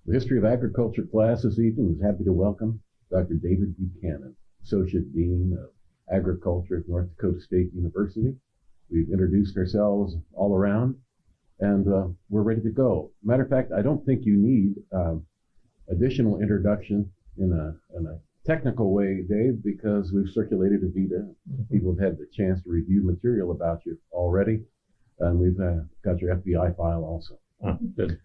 The History of Agriculture class this evening is happy to welcome Dr. David Buchanan, Associate Dean of Agriculture at North Dakota State University. We've introduced ourselves all around, and we're ready to go. Matter of fact, I don't think you need additional introduction in a technical way, Dave, because we've circulated a vita. People have had the chance to review material about you already, and we've got your FBI file also. Good.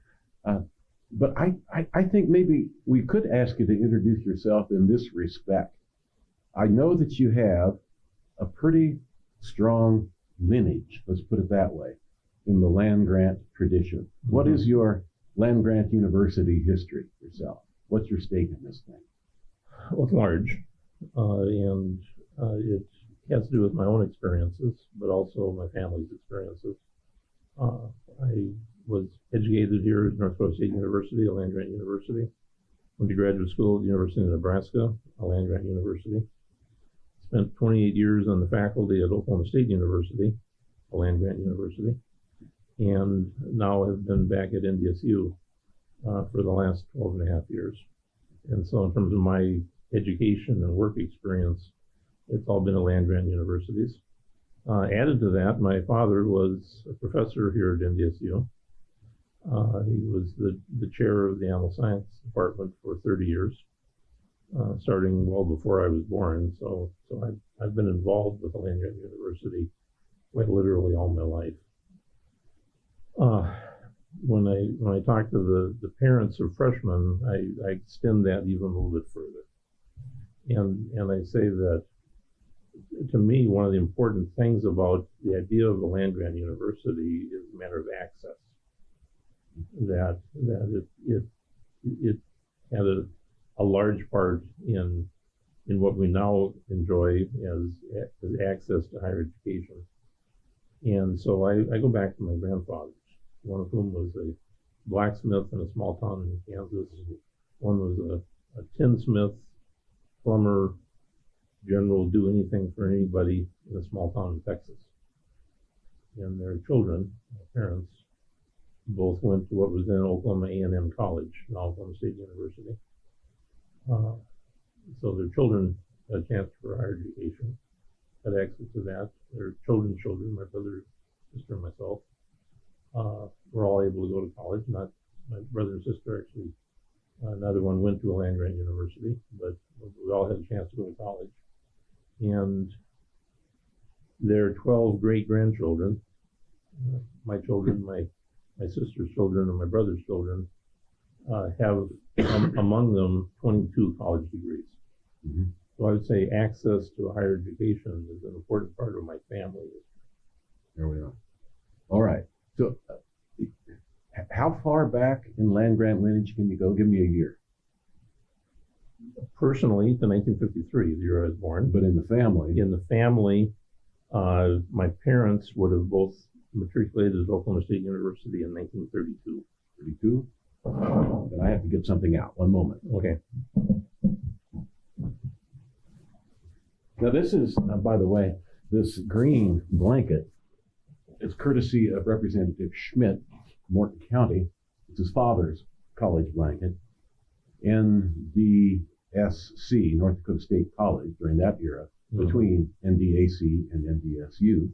But I think maybe we could ask you to introduce yourself in this respect. I know that you have a pretty strong lineage, let's put it that way, in the land-grant tradition. What is your land-grant university history yourself? What's your stake in this thing? Well, it's large, and it has to do with my own experiences, but also my family's experiences. I was educated here at North Dakota State University, a land-grant university. Went to graduate school at the University of Nebraska, a land-grant university. Spent 28 years on the faculty at Oklahoma State University, a land-grant university. And now have been back at NDSU for the last 12 and a half years. And so in terms of my education and work experience, it's all been at land-grant universities. Added to that, my father was a professor here at NDSU. He was the chair of the animal science department for 30 years, starting well before I was born. So I've been involved with the land-grant university quite literally all my life. When I talk to the parents of freshmen, I extend that even a little bit further. And I say that, to me, one of the important things about the idea of a land-grant university is a matter of access. That it had a large part in what we now enjoy as access to higher education. And so I go back to my grandfathers, one of whom was a blacksmith in a small town in Kansas. One was a tinsmith, plumber, general, do anything for anybody in a small town in Texas. And their children, my parents, both went to what was then Oklahoma A&M College, now Oklahoma State University. So their children had a chance for higher education, had access to that. Their children's children, my brother, sister, and myself, were all able to go to college. Not my brother and sister, actually. Neither one went to a land-grant university, but we all had a chance to go to college. And their 12 great-grandchildren, my children, my sister's children, and my brother's children, have among them 22 college degrees. Mm-hmm. So I would say access to a higher education is an important part of my family. There we are. All right. So how far back in land-grant lineage can you go? Give me a year. Personally, to 1953, the year I was born. But in the family? In the family, my parents would have both matriculated at Oklahoma State University in 1932. 32? Then I have to get something out. One moment. Okay. Now this is, by the way, this green blanket is courtesy of Representative Schmidt, Morton County. It's his father's college blanket. NDSC, North Dakota State College, during that era, between NDAC and NDSU.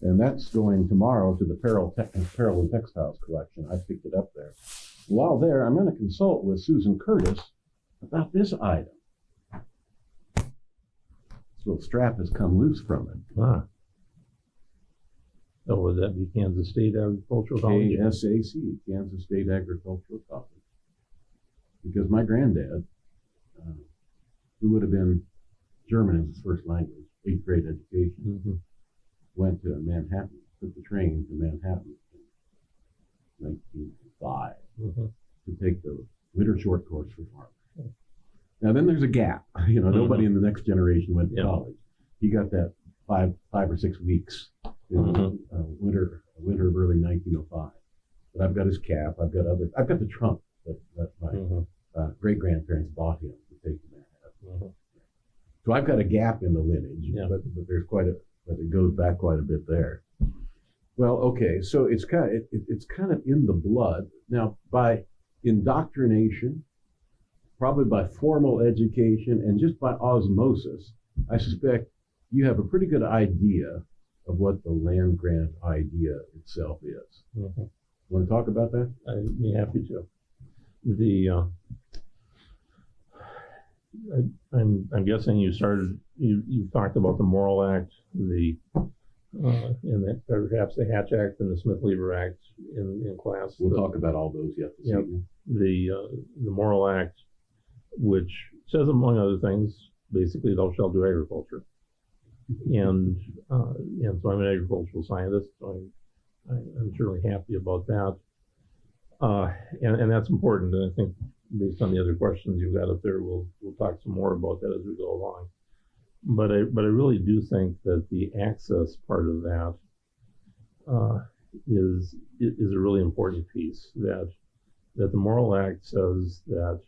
And that's going tomorrow to the Apparel and Textiles collection. I picked it up there. While there, I'm going to consult with Susan Curtis about this item. This little strap has come loose from it. Ah. So would that be Kansas State Agricultural College? KSAC, Kansas State Agricultural College. Because my granddad, who would have been German as his first language, 8th grade education, went to Manhattan, took the train to Manhattan in 1905 to take the winter short course for farmers. Now then there's a gap. Nobody in the next generation went to college. He got that five or 6 weeks in winter of early 1905. But I've got his cap. I've got the trunk that my great grandparents bought him to take to Manhattan. So I've got a gap in the lineage, but there's but it goes back quite a bit there. Well, okay, so it's kind of in the blood. Now, by indoctrination, probably by formal education and just by osmosis, I suspect you have a pretty good idea of what the land grant idea itself is. Mm-hmm. Want to talk about that? I'd be happy to. I'm guessing you talked about the Morrill Act, and that perhaps the Hatch Act and the Smith-Lever Act in class. We'll talk about all those yet this evening. The Morrill Act, which says, among other things, basically thou shalt do agriculture. And so I'm an agricultural scientist, so I'm certainly happy about that. And that's important. And I think based on the other questions you've got up there, we'll talk some more about that as we go along. But I really do think that the access part of that is a really important piece. That the Morrill Act says that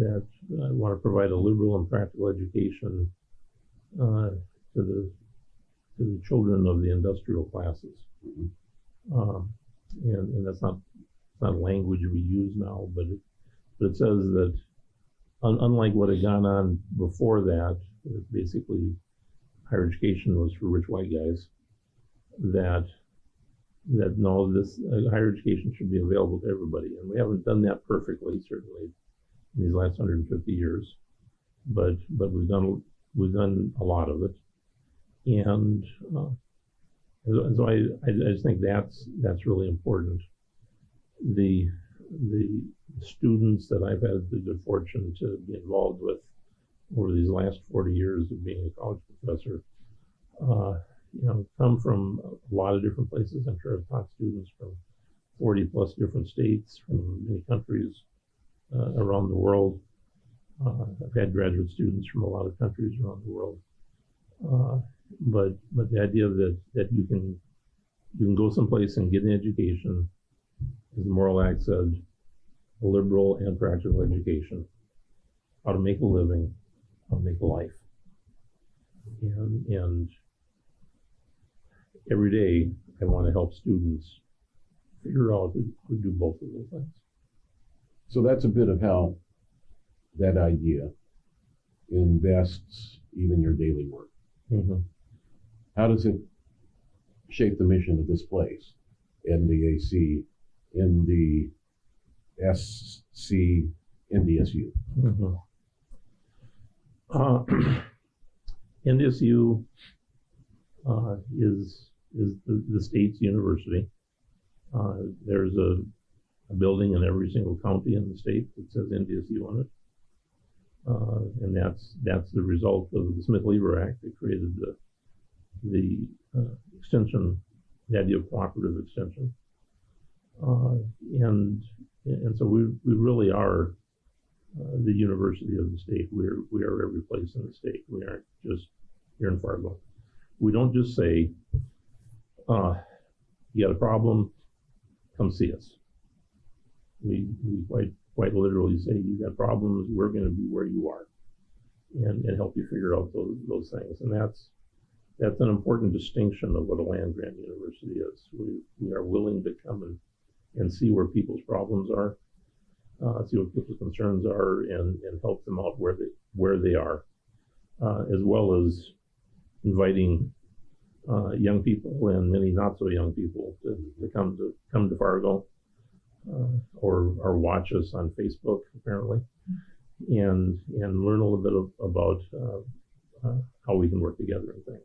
I want to provide a liberal and practical education to the children of the industrial classes. And that's not language we use now, but it says that unlike what had gone on before that, basically higher education was for rich white guys, that no, this higher education should be available to everybody. And we haven't done that perfectly, certainly, in these last 150 years, but we've done a lot of it. And so I just think that's really important. The students that I've had the good fortune to be involved with over these last 40 years of being a college professor, come from a lot of different places. I'm sure I've taught students from 40 plus different states, from many countries around the world. I've had graduate students from a lot of countries around the world. But the idea that you can go someplace and get an education, as the Morrill Act said, a liberal and practical education, how to make a living, how to make a life. And every day I want to help students figure out who do both of those things. So that's a bit of how that idea invests even your daily work. Mm-hmm. How does it shape the mission of this place, NDAC, NDSC, NDSU? Mm-hmm. NDSU is the state's university. There's a building in every single county in the state that says NDSU on it. And that's the result of the Smith-Lever Act that created the extension, the idea of cooperative extension. And so we really are the university of the state. We are every place in the state. We aren't just here in Fargo. We don't just say, you got a problem, come see us. We quite literally say, you got problems, we're going to be where you are and help you figure out those things. And that's an important distinction of what a land-grant university is. We are willing to come and see where people's problems are, see what people's concerns are, and help them out where they are, as well as inviting young people and many not so young people to come to Fargo. Or watch us on Facebook, apparently, and learn a little bit about how we can work together and things.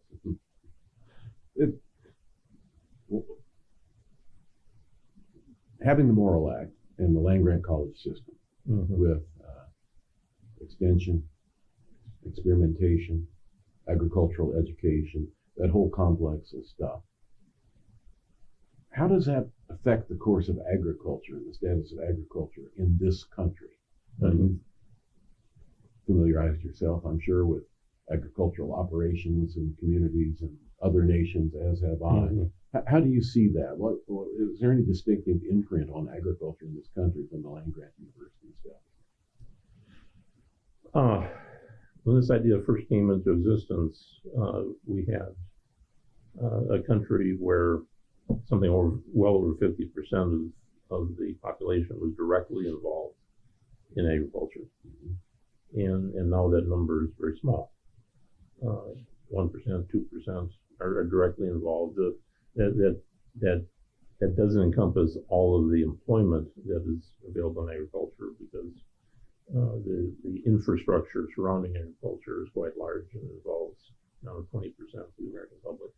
Having the Morrill Act and the land-grant college system with extension, experimentation, agricultural education, that whole complex of stuff. How does that affect the course of agriculture and the status of agriculture in this country? You've familiarized yourself, I'm sure, with agricultural operations and communities and other nations, as have I. How do you see that? Is there any distinctive imprint on agriculture in this country from the land-grant university stuff? When this idea first came into existence, we had a country where something well over 50% of the population was directly involved in agriculture. And now that number is very small. 1%, 2% are directly involved. That doesn't encompass all of the employment that is available in agriculture, because the infrastructure surrounding agriculture is quite large and involves now 20% of the American public.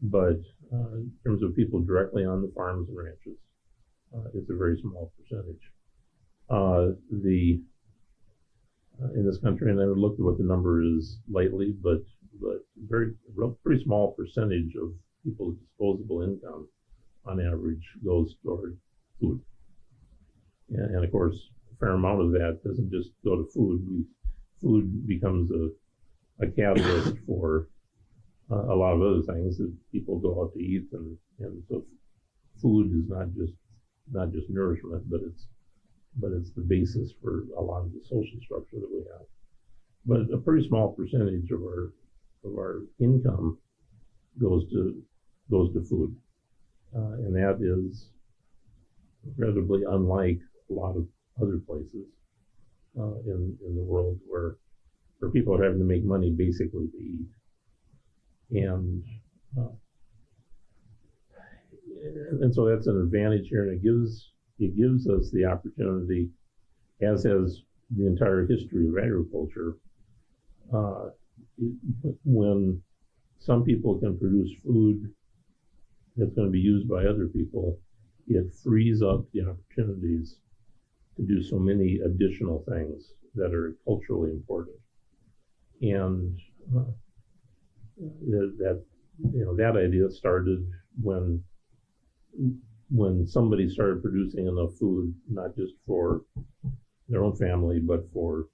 But in terms of people directly on the farms and ranches, it's a very small percentage. In this country, and I looked at what the number is lately, but pretty small percentage of people's disposable income on average goes toward food. And of course, a fair amount of that doesn't just go to food. Food becomes a catalyst for a lot of other things that people go out to eat, and so food is not just nourishment, but it's the basis for a lot of the social structure that we have. But a pretty small percentage of our income goes to food, and that is incredibly unlike a lot of other places in the world where people are having to make money basically to eat. And so that's an advantage here, and it gives us the opportunity, as has the entire history of agriculture, when some people can produce food that's going to be used by other people, it frees up the opportunities to do so many additional things that are culturally important. And that idea started when somebody started producing enough food, not just for their own family, but for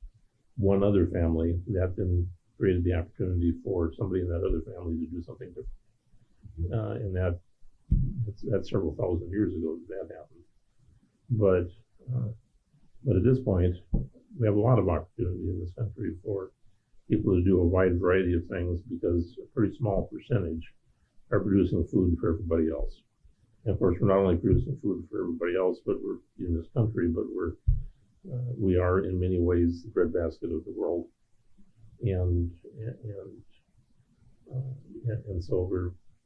one other family. That then created the opportunity for somebody in that other family to do something different. And that's several thousand years ago that happened. But at this point, we have a lot of opportunity in this country for people to do a wide variety of things, because a pretty small percentage are producing food for everybody else. And of course, we're not only producing food for everybody else, but we're in this country, but we are in many ways the breadbasket of the world. And so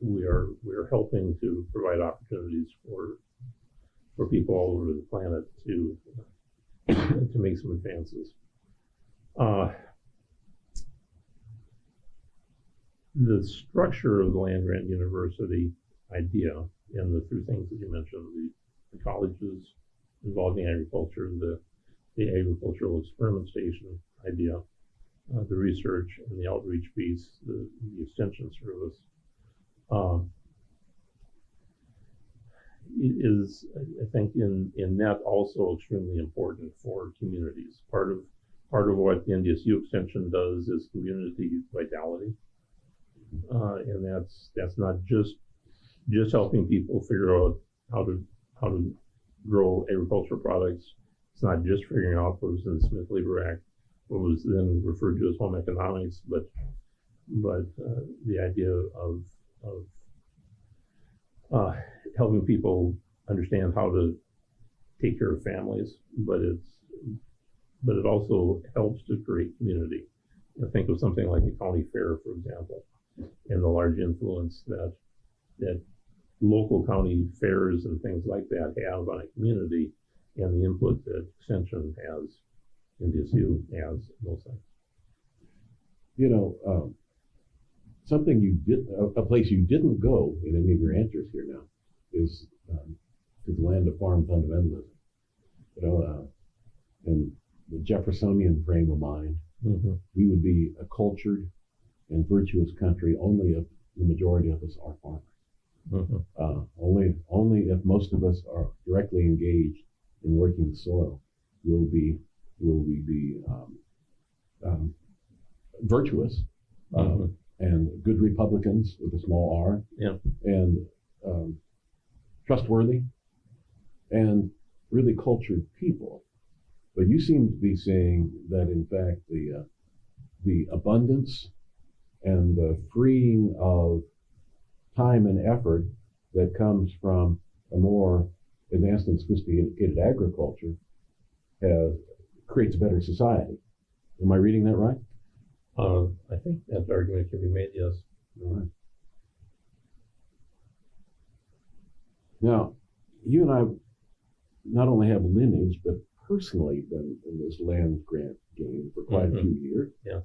we are helping to provide opportunities for people all over the planet to make some advances. The structure of the land-grant university idea, and the three things that you mentioned, the colleges involving agriculture, the agricultural experiment station idea, the research and the outreach piece, the extension service, is, I think, in that also extremely important for communities. Part of what the NDSU extension does is community vitality, and that's not just helping people figure out how to grow agricultural products. It's not just figuring out what was in the Smith-Lieber Act, what was then referred to as home economics, but the idea of helping people understand how to take care of families, but it also helps to create community. Think of something like a county fair, for example, and the large influence that local county fairs and things like that have on a community, and the input that Extension has, NDSU has, those things. Something a place you didn't go in any of your answers here now is to the land of farm fundamentalism. In the Jeffersonian frame of mind, we would be a cultured and virtuous country only if the majority of us are farmers. Only if most of us are directly engaged in working the soil will we be virtuous and good Republicans with a small r, and trustworthy and really cultured people. But you seem to be saying that, in fact, the abundance and the freeing of time and effort that comes from a more advanced and sophisticated agriculture creates a better society. Am I reading that right? I think that argument can be made, yes. All right. Now, you and I not only have lineage, but personally been in this land grant game for quite a few years. Yeah.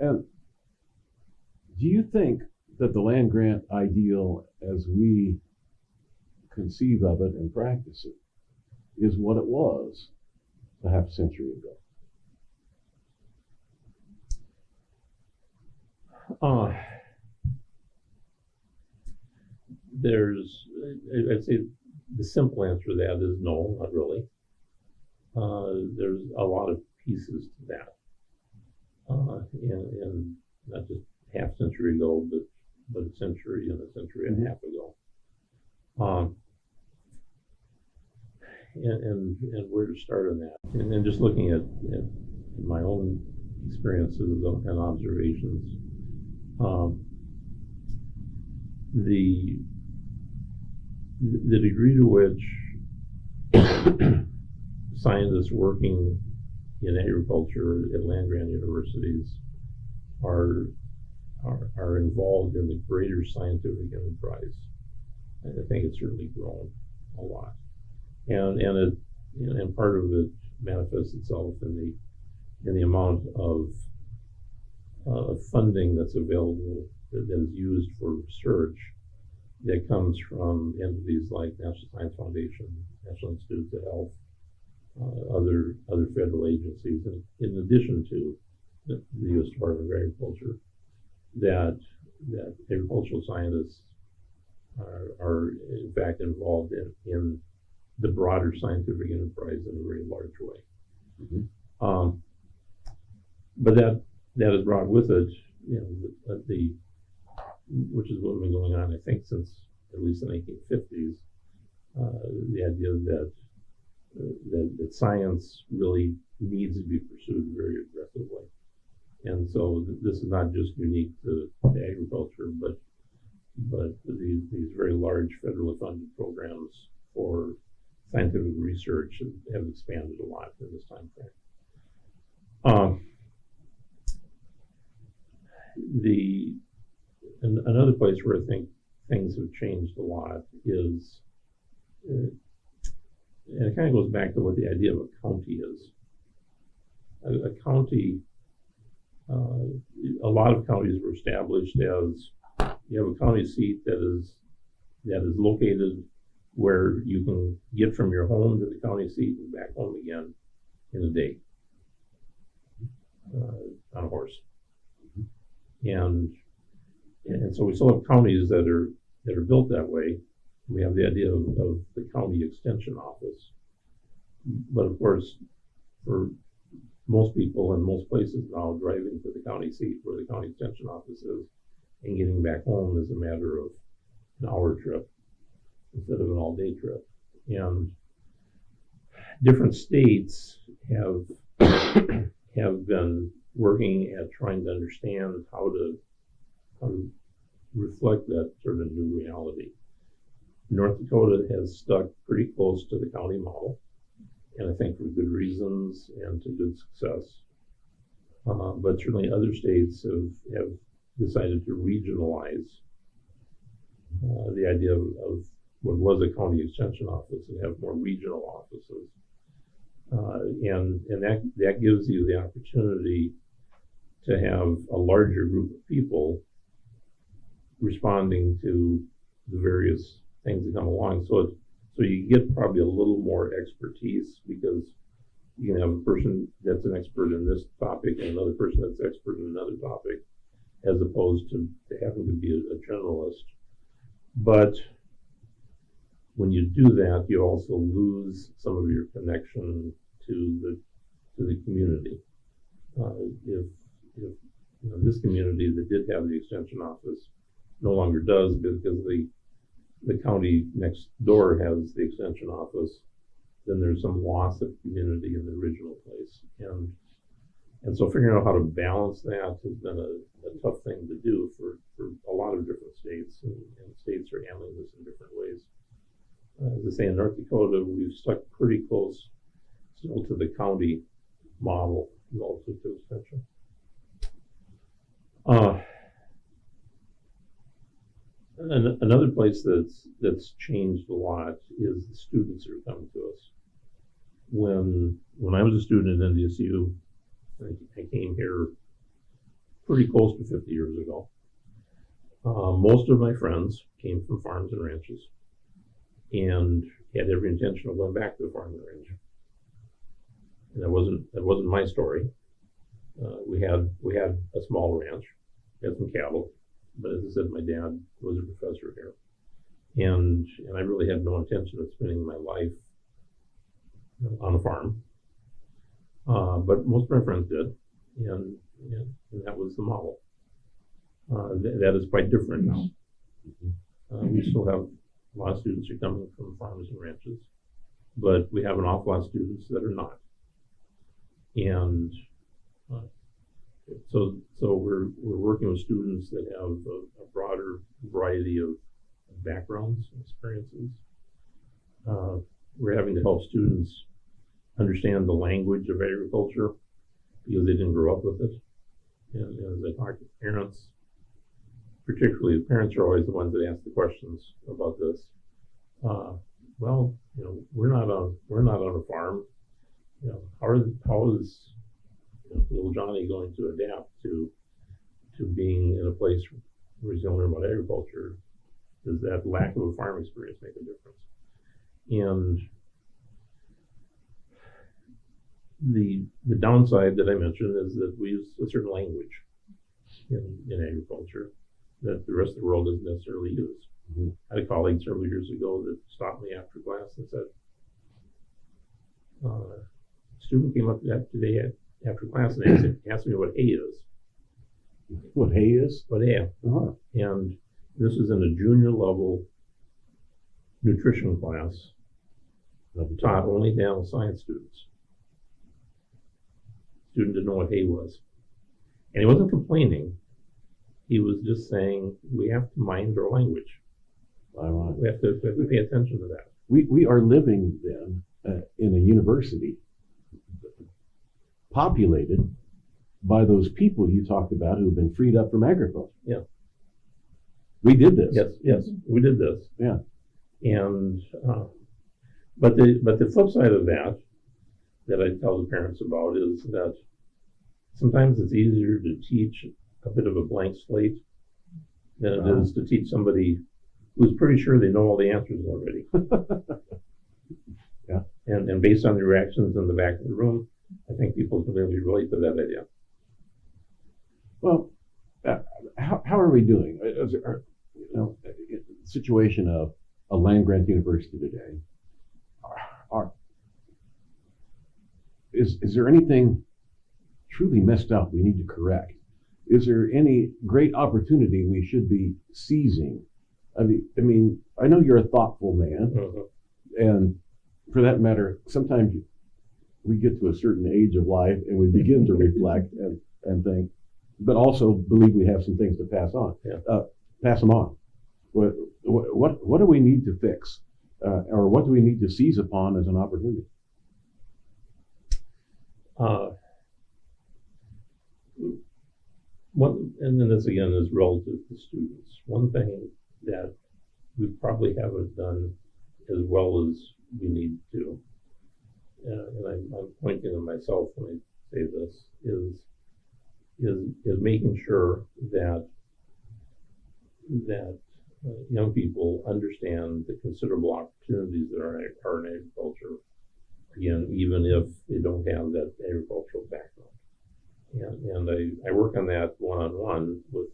And do you think that the land grant ideal, as we conceive of it and practice it, is what it was a half century ago? I'd say the simple answer to that is no, not really. There's a lot of pieces to that, and not just half century ago, but a century and a century and a half ago. And where to start on that, and just looking at my own experiences and observations. The degree to which scientists working in agriculture at land-grant universities are involved in the greater scientific enterprise, I think it's certainly grown a lot, and part of it manifests itself in the amount of funding that's available that is used for research that comes from entities like National Science Foundation, National Institutes of Health, other federal agencies, and in addition to the U.S. Department of Agriculture, that agricultural scientists are in fact involved in the broader scientific enterprise in a very large way. Mm-hmm. But that has brought with it, which is what's been going on, I think, since at least the 1950s, the idea that science really needs to be pursued very aggressively. And so this is not just unique to agriculture, but these very large federally funded programs for scientific research have expanded a lot in this time frame. Another place where I think things have changed a lot is, and it kind of goes back to what the idea of a county is. A county, a lot of counties were established as you have a county seat that is located where you can get from your home to the county seat and back home again in a day on a horse. And so we still have counties that are built that way. We have the idea of the county extension office. But of course, for most people in most places now, driving to the county seat where the county extension office is and getting back home is a matter of an hour trip instead of an all-day trip. And different states have been working at trying to understand how to reflect that sort of new reality. North Dakota has stuck pretty close to the county model, and I think for good reasons and to good success. But certainly other states have decided to regionalize the idea of what was a county extension office and have more regional offices. And that gives you the opportunity to have a larger group of people responding to the various things that come along. So you get probably a little more expertise because you can have a person that's an expert in this topic and another person that's expert in another topic, as opposed to having to be a generalist. But when you do that, you also lose some of your connection to the community. If this community that did have the extension office no longer does because the county next door has the extension office, then there's some loss of community in the original place. And so figuring out how to balance that has been a tough thing to do for a lot of different states, and states are handling this in different ways. As I say in North Dakota, we've stuck pretty close still to the county model relative to extension. And another place that's changed a lot is the students that are coming to us. When I was a student at NDSU, I came here pretty close to 50 years ago. Most of my friends came from farms and ranches and had every intention of going back to the farm and ranch. And that wasn't my story. We had a small ranch, we had some cattle, but as I said, my dad was a professor here, and I really had no intention of spending my life on a farm. But most of my friends did, and that was the model. That is quite different now. We still have a lot of students who are coming from farms and ranches, but we have an awful lot of students that are not. And so we're working with students that have a broader variety of backgrounds and experiences. We're having to help students understand the language of agriculture because they didn't grow up with it. And as I talk to parents, particularly the parents are always the ones that ask the questions about this. Well, we're not on a farm. How is little Johnny going to adapt to being in a place where he's going to learn about agriculture? Does that lack of a farm experience make a difference? And the downside that I mentioned is that we use a certain language in agriculture that the rest of the world doesn't necessarily use. Mm-hmm. I had a colleague several years ago that stopped me after class and said, a student came up today after class and asked me what hay is. What hay is? What hay. Uh-huh. And this is in a junior level nutrition class taught only to animal science students. Student didn't know what hay was. And he wasn't complaining. He was just saying, we have to mind our language. We have to pay attention to that. We are living then in a university populated by those people you talked about who've been freed up from agriculture. Yeah. We did this. Yes, we did this. Yeah. And but the flip side of that I tell the parents about is that sometimes it's easier to teach a bit of a blank slate than it is to teach somebody who's pretty sure they know all the answers already. Yeah. And based on the reactions in the back of the room, I think people can really relate to that idea. Well, how are we doing? Situation of a land grant university today. Is there anything truly messed up we need to correct? Is there any great opportunity we should be seizing? I mean, I know you're a thoughtful man, and for that matter, sometimes we get to a certain age of life and we begin to reflect and think, but also believe we have some things to pass on. Yeah. Pass them on. What do we need to fix, or what do we need to seize upon as an opportunity? And then this again is relative to students. One thing that we probably haven't done as well as we need to, and I'm pointing to myself when I say this, is making sure that young people understand the considerable opportunities that are in agriculture. Again, even if they don't have that agricultural background. And I work on that one-on-one with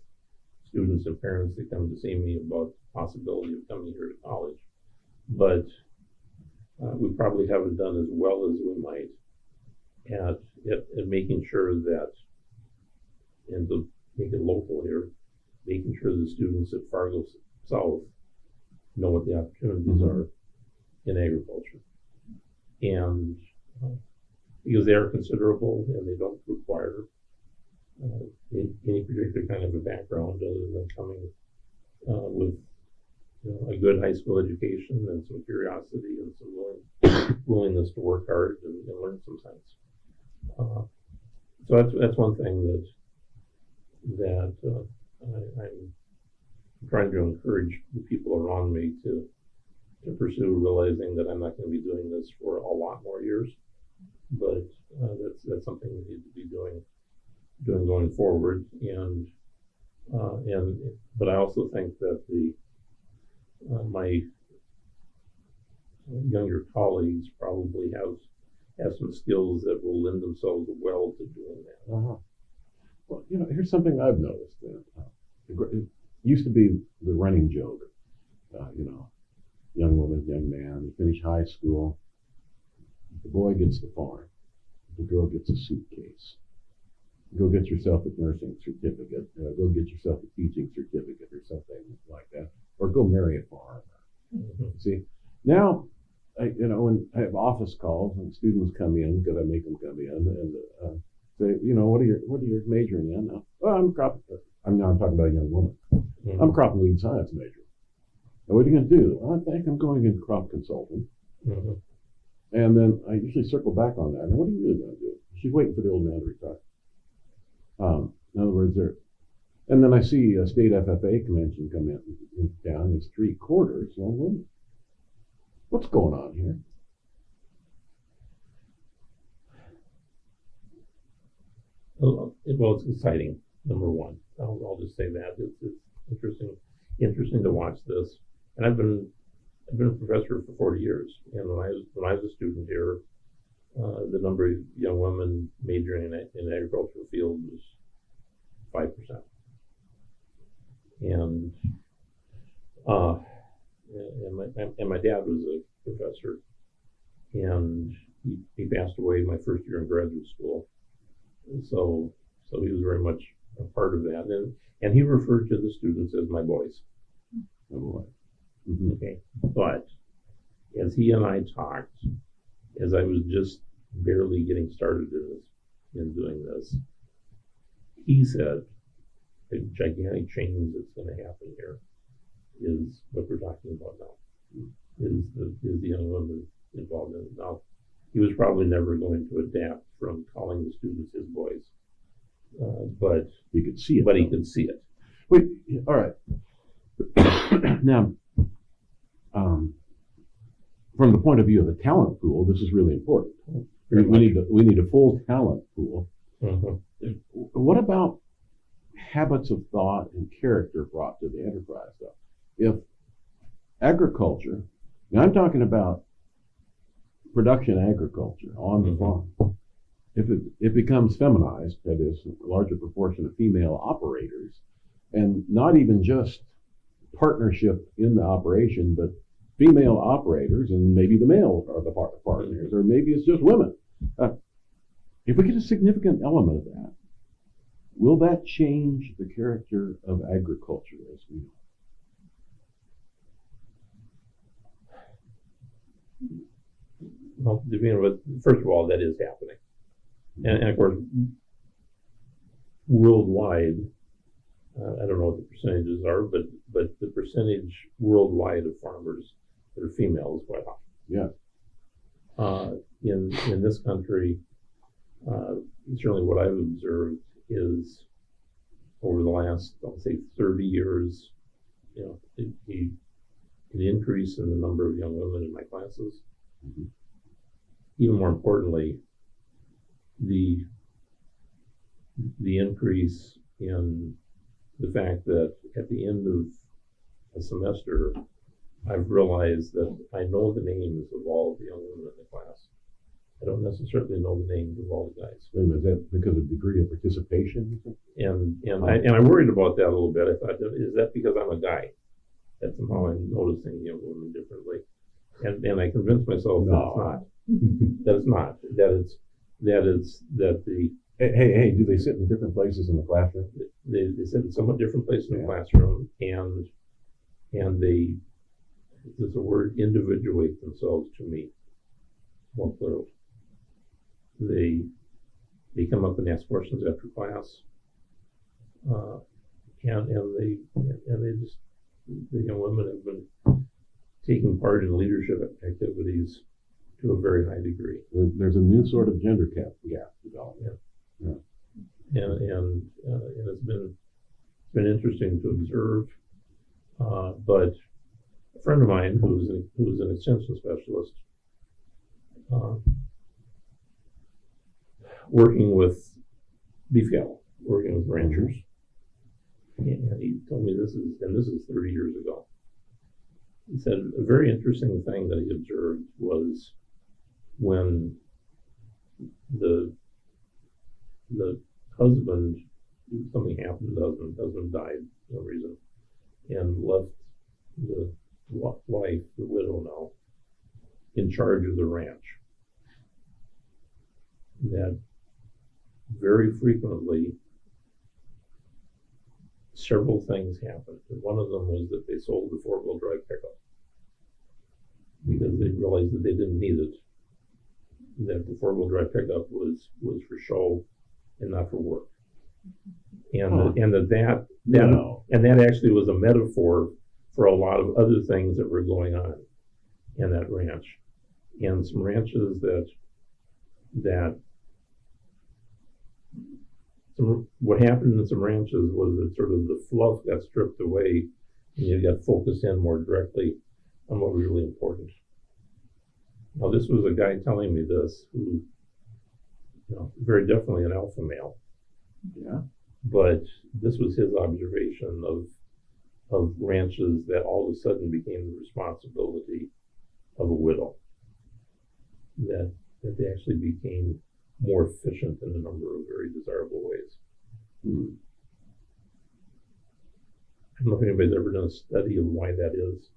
students and parents that come to see me about the possibility of coming here to college. But we probably haven't done as well as we might at making sure that, and to make it local here, making sure the students at Fargo South know what the opportunities are in agriculture. And because they are considerable and they don't require any particular kind of a background other than coming with a good high school education and some curiosity and some willingness to work hard and learn sometimes. So that's one thing that I'm trying to encourage the people around me to pursue, realizing that I'm not going to be doing this for a lot more years, but that's something we need to be doing going forward. But I also think that my younger colleagues probably have some skills that will lend themselves well to doing that. Uh-huh. Well, here's something I've noticed. It used to be the running joke, young woman, young man, they finish high school, the boy gets the farm, the girl gets a suitcase. Go get yourself a nursing certificate, go get yourself a teaching certificate or something like that, or go marry a farmer. Mm-hmm. See, now, when I have office calls and students come in, because I make them come in and say, what are you majoring in? Well, I'm talking about a young woman. Mm-hmm. I'm crop and weed science major. And what are you going to do? Well, I think I'm going into crop consulting. Mm-hmm. And then I usually circle back on that. And what are you really going to do? She's waiting for the old man to retire. In other words, and then I see a state FFA convention come in town. It's 3/4 young women. What's going on here? Well, it's exciting. Number one, I'll just say that it's interesting to watch this. And I've been a professor for 40 years, and when I was a student here, the number of young women majoring in the agricultural field was 5%. And my dad was a professor, and he passed away my first year in graduate school. And so he was very much a part of that, and he referred to the students as my boys. Oh boy. Mm-hmm. Okay, but as he and I talked, as I was just barely getting started in doing this, he said the gigantic change that's going to happen here is what we're talking about now. Is the young women involved in it now? He was probably never going to adapt from calling the students his boys, but he could see it. But he could see it. Wait, all right. Now, from the point of view of the talent pool, this is really important. We need a full talent pool. Mm-hmm. What about habits of thought and character brought to the enterprise, though? If agriculture, now I'm talking about production agriculture on the farm, if it becomes feminized, that is, a larger proportion of female operators, and not even just partnership in the operation, but female operators, and maybe the male are the partners, or maybe it's just women. If we get a significant element of that, will that change the character of agriculture as we know? Well, to begin with, first of all, that is happening. And of course, worldwide, I don't know what the percentages are, but the percentage worldwide of farmers that are female is quite high. Yeah. In this country, certainly what I've observed is over the last, I'll say, 30 years, an increase in the number of young women in my classes. Mm-hmm. Even more importantly, the increase in the fact that at the end of a semester, I've realized that I know the names of all the young women in the class. I don't necessarily know the names of all the guys. Wait a minute, is that because of degree of participation? And I worried about that a little bit. I thought, is that because I'm a guy? That somehow I'm noticing young women differently. And I convinced myself that it's not. Hey, do they sit in different places in the classroom? They sit in somewhat different places in the classroom, and they, there's a word, individuate themselves to me more clearly. They come up and ask questions after class, and they just, the young women have been taking part in leadership activities to a very high degree. There's a new sort of gender gap developing. And it's been interesting to observe. But a friend of mine who's an extension specialist, working with beef cattle, working with ranchers, and he told me this is 30 years ago. He said a very interesting thing that he observed was when the husband, something happened to the husband died for no reason, and left the wife, the widow now, in charge of the ranch. That very frequently several things happened. And one of them was that they sold the four-wheel drive pickup because they realized that they didn't need it. That the four-wheel drive pickup was for show and not for work. And that actually was a metaphor for a lot of other things that were going on in that ranch. And some ranches what happened in some ranches was that sort of the fluff got stripped away and you got focused in more directly on what was really important. Now, this was a guy telling me this who, very definitely an alpha male. Yeah. But this was his observation of ranches that all of a sudden became the responsibility of a widow. That they actually became more efficient in a number of very desirable ways. I don't know if anybody's ever done a study of why that is.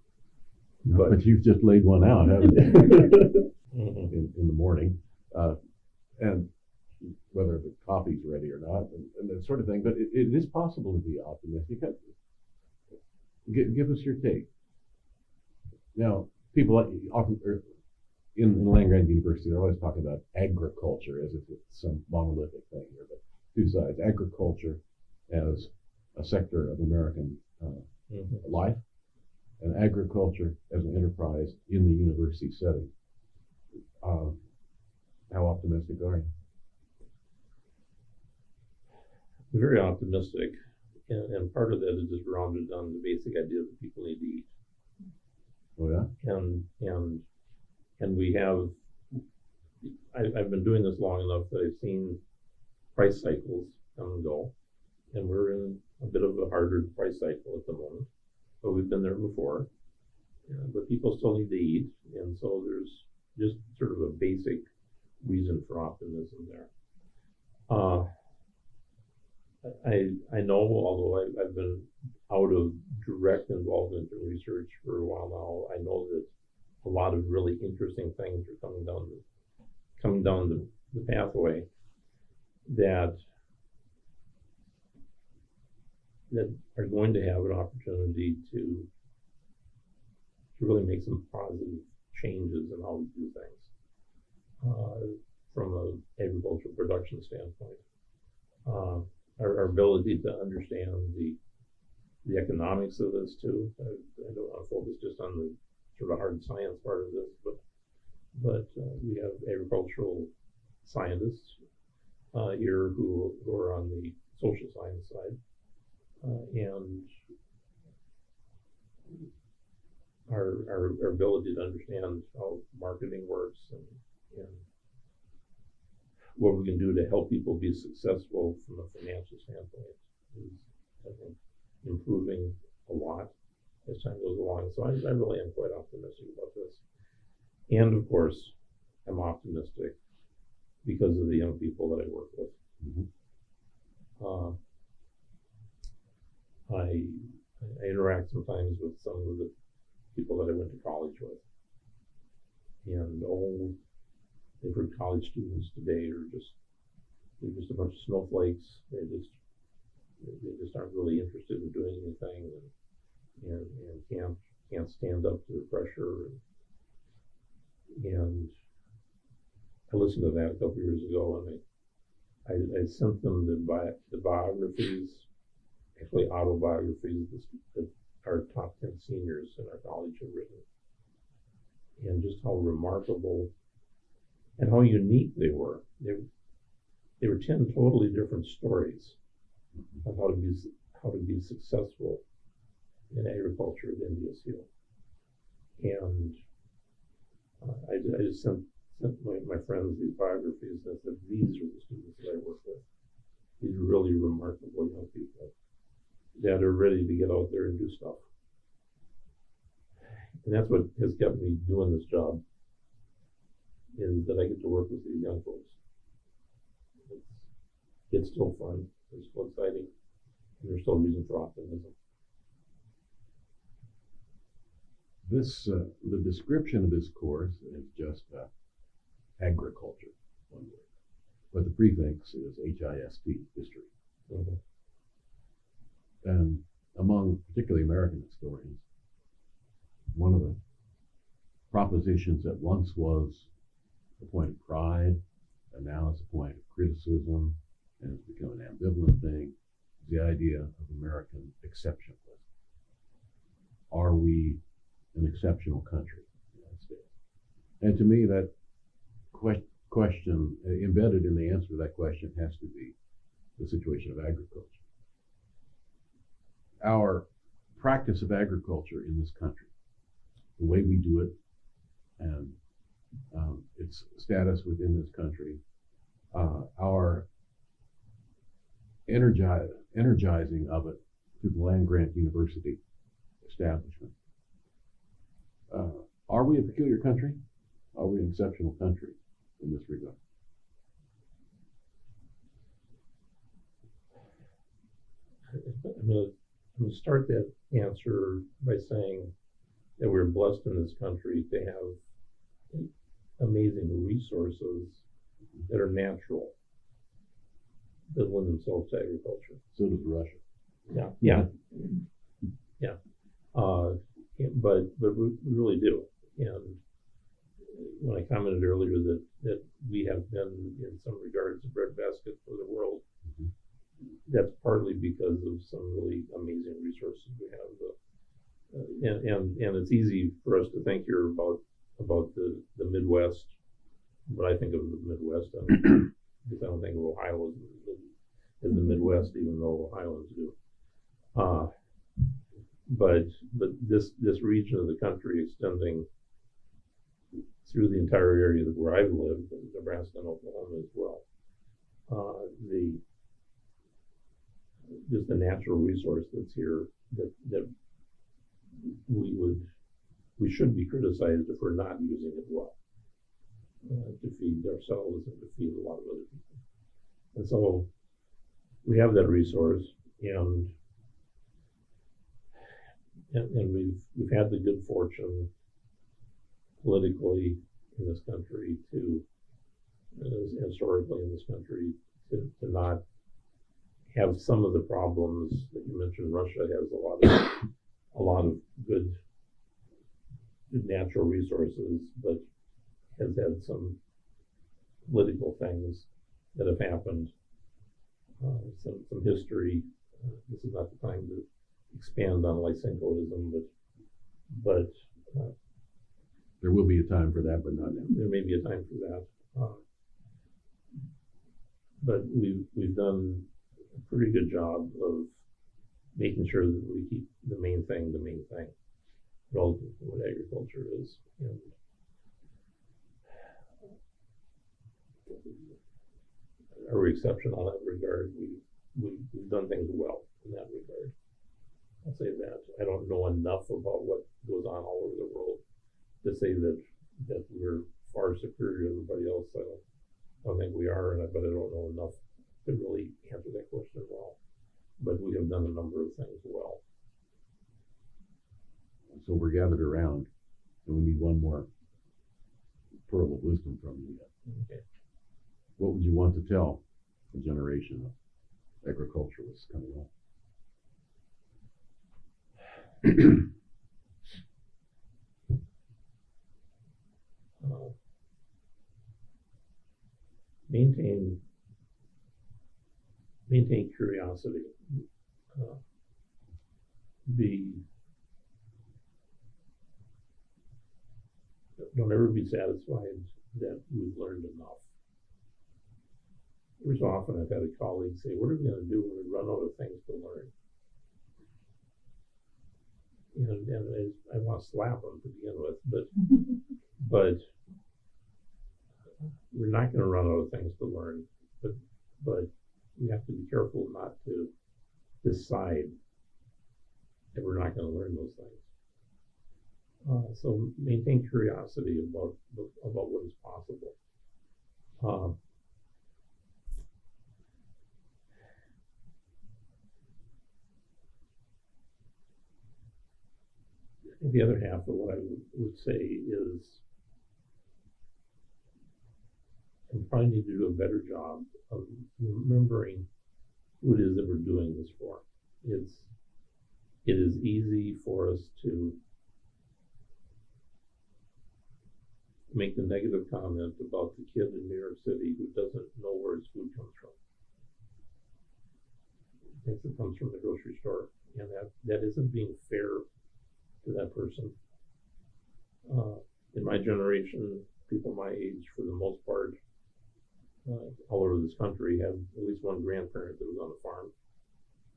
No, but you've just laid one out, haven't you? in the morning. And whether the coffee's ready or not, and that sort of thing. But it is possible to be optimistic. Give us your take. Now, people often, in land-grant university, they're always talking about agriculture as if it's some monolithic thing here, but two sides. Agriculture as a sector of American life, and agriculture as an enterprise in the university setting. How optimistic are you? Very optimistic, and part of that is just grounded on the basic idea that people need to eat. Oh yeah? And we have, I've been doing this long enough that I've seen price cycles come and go, and we're in a bit of a harder price cycle at the moment, but we've been there before. But people still need to eat, and so there's just sort of a basic reason for optimism there. I know, although I've been out of direct involvement in research for a while now, I know that a lot of really interesting things are coming down the pathway that are going to have an opportunity to really make some positive changes in how we do things from an agricultural production standpoint. Our ability to understand the economics of this too. I don't want to focus just on the sort of hard science part of this, but we have agricultural scientists here who are on the social science side, and our ability to understand how marketing works and what we can do to help people be successful from a financial standpoint is, I think, improving a lot as time goes along. So I really am quite optimistic about this. And of course, I'm optimistic because of the young people that I work with. I interact sometimes with some of the people that I went to college with. And they've heard college students today they're just a bunch of snowflakes. They just aren't really interested in doing anything and can't stand up to the pressure. And I listened to that a couple years ago, and I sent them the biographies, actually autobiographies that our top 10 seniors in our college have written. and just how remarkable and how unique they were. They were 10 totally different stories of how to be successful in agriculture at India Seal. And I just sent my friends these biographies and I said, these are the students that I work with. These really remarkable young people that are ready to get out there and do stuff. And that's what has kept me doing this job, is that I get to work with these young folks. It's still fun, it's still exciting, and there's still reason for optimism. The description of this course is just agriculture, one word. But the prefix is HIST, history. Mm-hmm. And among particularly American historians, one of the propositions that once was a point of pride, and now it's a point of criticism, and it's become an ambivalent thing, is the idea of American exceptionalism. Are we an exceptional country, the United States? And to me, that question, embedded in the answer to that question, has to be the situation of agriculture. Our practice of agriculture in this country, the way we do it, and its status within this country, our energizing of it through the land-grant university establishment. Are we a peculiar country? Are we an exceptional country in this regard? I'm going to start that answer by saying that we're blessed in this country to have amazing resources that are natural, that lend themselves to agriculture. So does Russia. Yeah. But we really do. And when I commented earlier that we have been, in some regards, a breadbasket for the world, mm-hmm. That's partly because of some really amazing resources we have. And it's easy for us to think here about the Midwest. When I think of the Midwest, because I don't think of Ohio as the Midwest, even though Ohioans do. But this region of the country extending through the entire area where I've lived, in Nebraska and Oklahoma as well, just the natural resource that's here that we should be criticized if we're not using it well, to feed ourselves and to feed a lot of other people. And so we have that resource, and we've had the good fortune politically in this country to, historically in this country, to not have some of the problems that you mentioned. Russia has a lot of good natural resources, but has had some political things that have happened, some history. This is not the time to expand on Lysenkoism, but there will be a time for that, but not now. There may be a time for that. But we've done a pretty good job of making sure that we keep the main thing relative to what agriculture is. And are we exceptional in that regard? We've done things well in that regard. I'll say that. I don't know enough about what goes on all over the world to say that we're far superior to everybody else. I don't think we are, but I don't know enough to really answer that question well. But we have done a number of things well. So we're gathered around, and we need one more pearl of wisdom from you. Okay. What would you want to tell a generation of agriculturalists coming up? Maintain curiosity. Don't ever be satisfied that we've learned enough. Every so often I've had a colleague say, what are we going to do when we run out of things to learn? And I want to slap them to begin with, but we're not going to run out of things to learn, but we have to be careful not to decide that we're not going to learn those things. So maintain curiosity about what is possible. The other half of what I would say is we probably need to do a better job of remembering who it is that we're doing this for. It is easy for us to make the negative comment about the kid in New York City who doesn't know where his food comes from. He thinks it comes from the grocery store, and that isn't being fair to that person. In my generation, people my age, for the most part, all over this country, have at least one grandparent that was on a farm,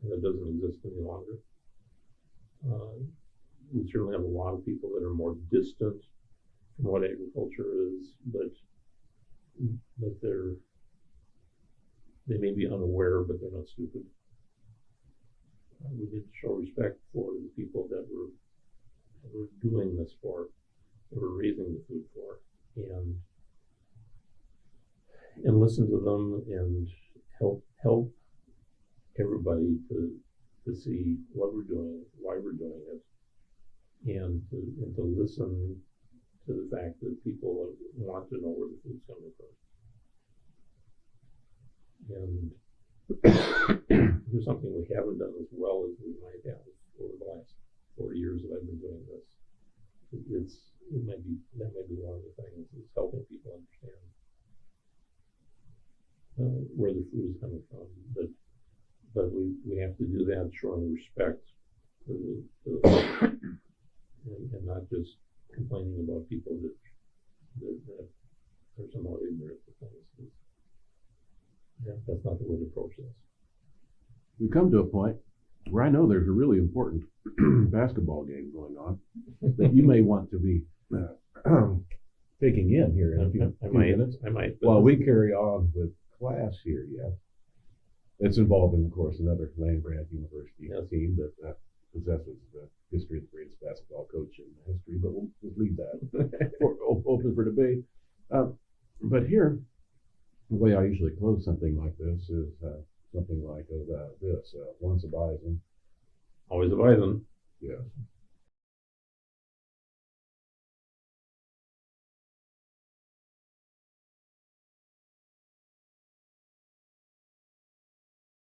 and that doesn't exist any longer. We certainly have a lot of people that are more distant from what agriculture is, but they may be unaware, but they're not stupid. We need to show respect for the people that we're doing this for, that we're raising the food for, and listen to them and help everybody to see what we're doing, why we're doing it, and to listen to the fact that people want to know where the food's coming from. And there's something we haven't done as well as we might have over the last 4 years that I've been doing this. That might be one of the things, is helping people understand where the food is coming from. But we have to do that showing respect to the food, and not just complaining about people that are somehow ignorant to things. Yeah, that's not the way to approach this. We come to a point where I know there's a really important basketball game going on that you may want to be taking in here in a few minutes. I might. While we carry on with class here, it's involving, of course, another land-grant university team that possesses the history of the greatest basketball coach in history, but we'll just leave that open for debate. But here, the way I usually close something like this is something like this: once a bison, always a bison. Yes.